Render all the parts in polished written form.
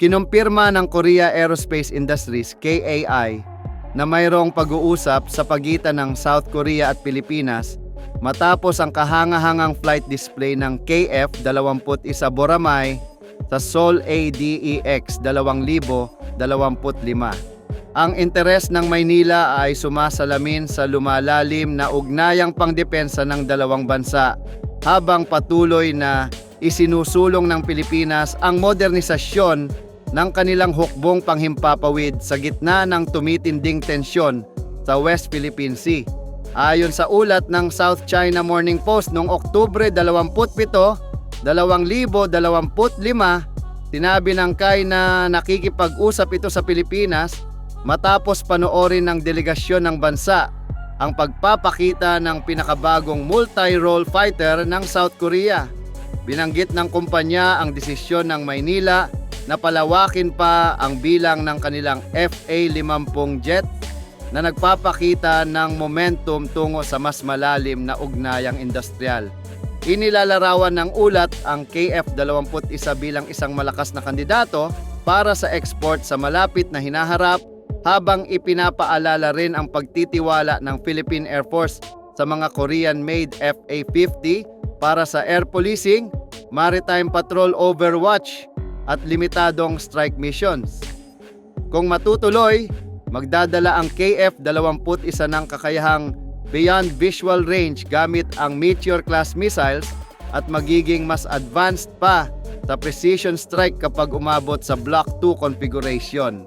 Kinumpirma ng Korea Aerospace Industries (KAI) na mayroong pag-uusap sa pagitan ng South Korea at Pilipinas matapos ang kahanga-hangang flight display ng KF-21 Boracay sa Seoul ADEX 2025. Ang interes ng Maynila ay sumasalamin sa lumalalim na ugnayang pangdepensa ng dalawang bansa habang patuloy na isinusulong ng Pilipinas ang modernisasyon ng kanilang hukbong panghimpapawid sa gitna ng tumitinding tensyon sa West Philippine Sea. Ayon sa ulat ng South China Morning Post noong Oktubre 27, 2025, sinabi ng KAI na nakikipag-usap ito sa Pilipinas matapos panoorin ng delegasyon ng bansa ang pagpapakita ng pinakabagong multi-role fighter ng South Korea. Binanggit ng kumpanya ang desisyon ng Maynila na palawakin pa ang bilang ng kanilang FA-50 jet na nagpapakita ng momentum tungo sa mas malalim na ugnayang industrial. Inilalarawan ng ulat ang KF-21 bilang isang malakas na kandidato para sa export sa malapit na hinaharap, habang ipinapaalala rin ang pagtitiwala ng Philippine Air Force sa mga Korean-made FA-50 para sa air policing, maritime patrol overwatch at limitadong strike missions. Kung matutuloy, magdadala ang KF-21 ng kakayahang beyond visual range gamit ang Meteor-class missiles at magiging mas advanced pa sa precision strike kapag umabot sa Block 2 configuration.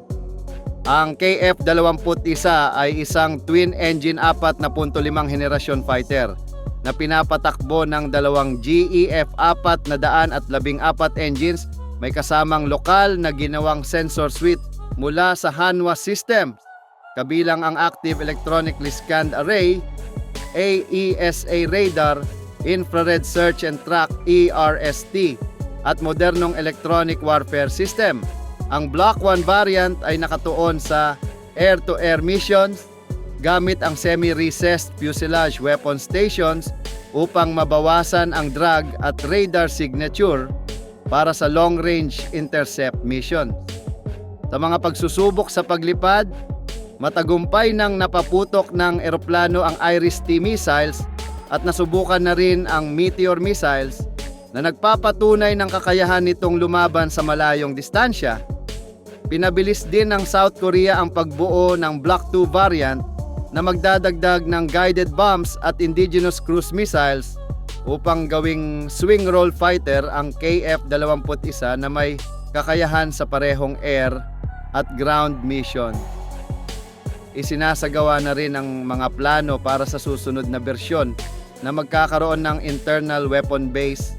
Ang KF-21 ay isang twin-engine 4.5 henerasyon fighter na pinapatakbo ng dalawang GEF-414 engines. May kasamang lokal na ginawang sensor suite mula sa Hanwha Systems, kabilang ang Active Electronically Scanned Array, AESA radar, Infrared Search and Track ERST, at modernong electronic warfare system. Ang Block 1 variant ay nakatuon sa air-to-air missions gamit ang semi-recessed fuselage weapon stations upang mabawasan ang drag at radar signature para sa long-range intercept mission. Sa mga pagsusubok sa paglipad, matagumpay nang napaputok ng eroplano ang Iris-T missiles at nasubukan na rin ang Meteor missiles na nagpapatunay ng kakayahan nitong lumaban sa malayong distansya. Pinabilis din ng South Korea ang pagbuo ng Block 2 variant na magdadagdag ng guided bombs at indigenous cruise missiles upang gawing swing role fighter ang KF-21 na may kakayahan sa parehong air at ground mission. Isinasagawa na rin ang mga plano para sa susunod na bersyon na magkakaroon ng internal weapon base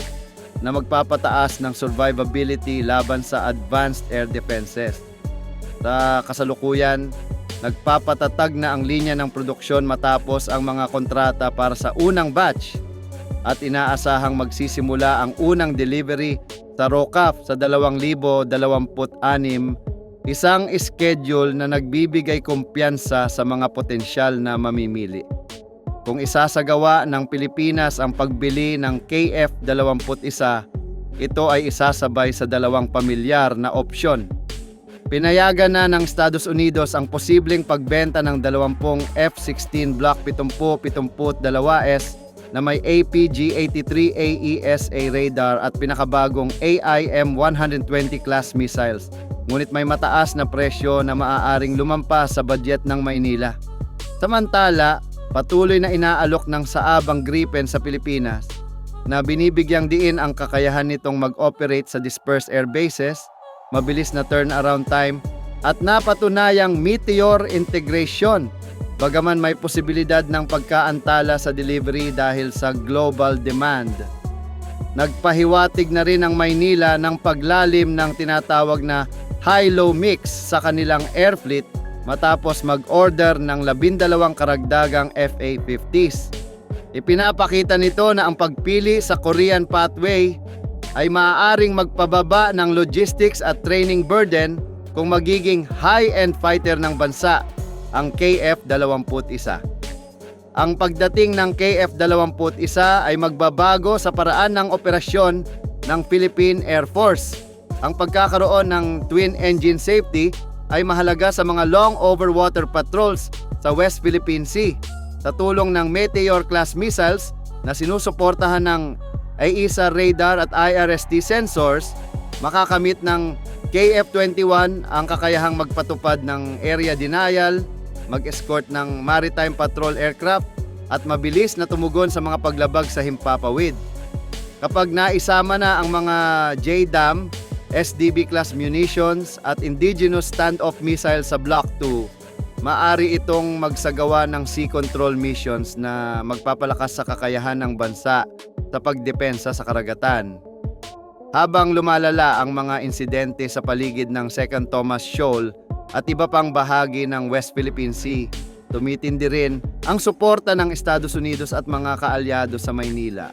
na magpapataas ng survivability laban sa advanced air defenses. Sa kasalukuyan, nagpapatatag na ang linya ng produksyon matapos ang mga kontrata para sa unang batch at inaasahang magsisimula ang unang delivery sa ROCAF sa 2026, isang schedule na nagbibigay kumpiyansa sa mga potensyal na mamimili. Kung isasagawa ng Pilipinas ang pagbili ng KF-21, ito ay isasabay sa dalawang pamilyar na opsyon. Pinayagan na ng Estados Unidos ang posibleng pagbenta ng 20 F-16 Block 70-72S na may APG-83 AESA radar at pinakabagong AIM-120 class missiles. Ngunit may mataas na presyo na maaaring lumampas sa budget ng Maynila. Samantala, patuloy na inaalok ng Saab ang Gripen sa Pilipinas na binibigyang diin ang kakayahan nitong mag-operate sa dispersed air bases, mabilis na turnaround time at napatunayang Meteor integration, bagaman may posibilidad ng pagkaantala sa delivery dahil sa global demand. Nagpahiwatig na rin ang Maynila ng paglalim ng tinatawag na high-low mix sa kanilang air fleet matapos mag-order ng 12 karagdagang FA-50s. Ipinapakita nito na ang pagpili sa Korean pathway ay maaaring magpababa ng logistics at training burden kung magiging high-end fighter ng bansa ang KF-21. Ang pagdating ng KF-21 ay magbabago sa paraan ng operasyon ng Philippine Air Force. Ang pagkakaroon ng twin engine safety ay mahalaga sa mga long overwater patrols sa West Philippine Sea sa tulong ng Meteor-class missiles na sinusuportahan ng AESA radar at IRST sensors. Makakamit ng KF-21 ang kakayahang magpatupad ng area denial, mag-escort ng maritime patrol aircraft at mabilis na tumugon sa mga paglabag sa himpapawid. Kapag naisama na ang mga JDAM, SDB-class munitions at indigenous standoff missile sa Block 2, maaari itong magsagawa ng sea control missions na magpapalakas sa kakayahan ng bansa sa pagdepensa sa karagatan. Habang lumalala ang mga insidente sa paligid ng Second Thomas Shoal at iba pang bahagi ng West Philippine Sea, tumitindi rin ang suporta ng Estados Unidos at mga kaalyado sa Maynila.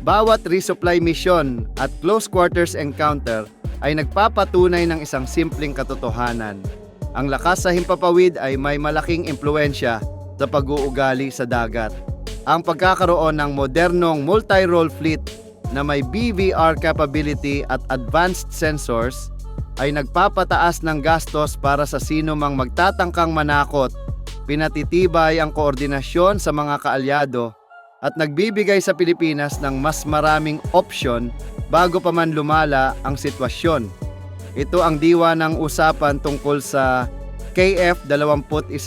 Bawat resupply mission at close quarters encounter ay nagpapatunay ng isang simpleng katotohanan. Ang lakas sa himpapawid ay may malaking impluensya sa pag-uugali sa dagat. Ang pagkakaroon ng modernong multi-role fleet na may BVR capability at advanced sensors ay nagpapataas ng gastos para sa sino mang magtatangkang manakot, pinatitibay ang koordinasyon sa mga kaalyado at nagbibigay sa Pilipinas ng mas maraming opsyon bago pa man lumala ang sitwasyon. Ito ang diwa ng usapan tungkol sa KF-21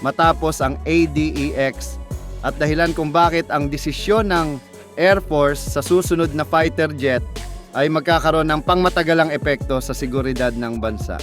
matapos ang ADEX at dahilan kung bakit ang desisyon ng Air Force sa susunod na fighter jet ay magkakaroon ng pangmatagalang epekto sa seguridad ng bansa.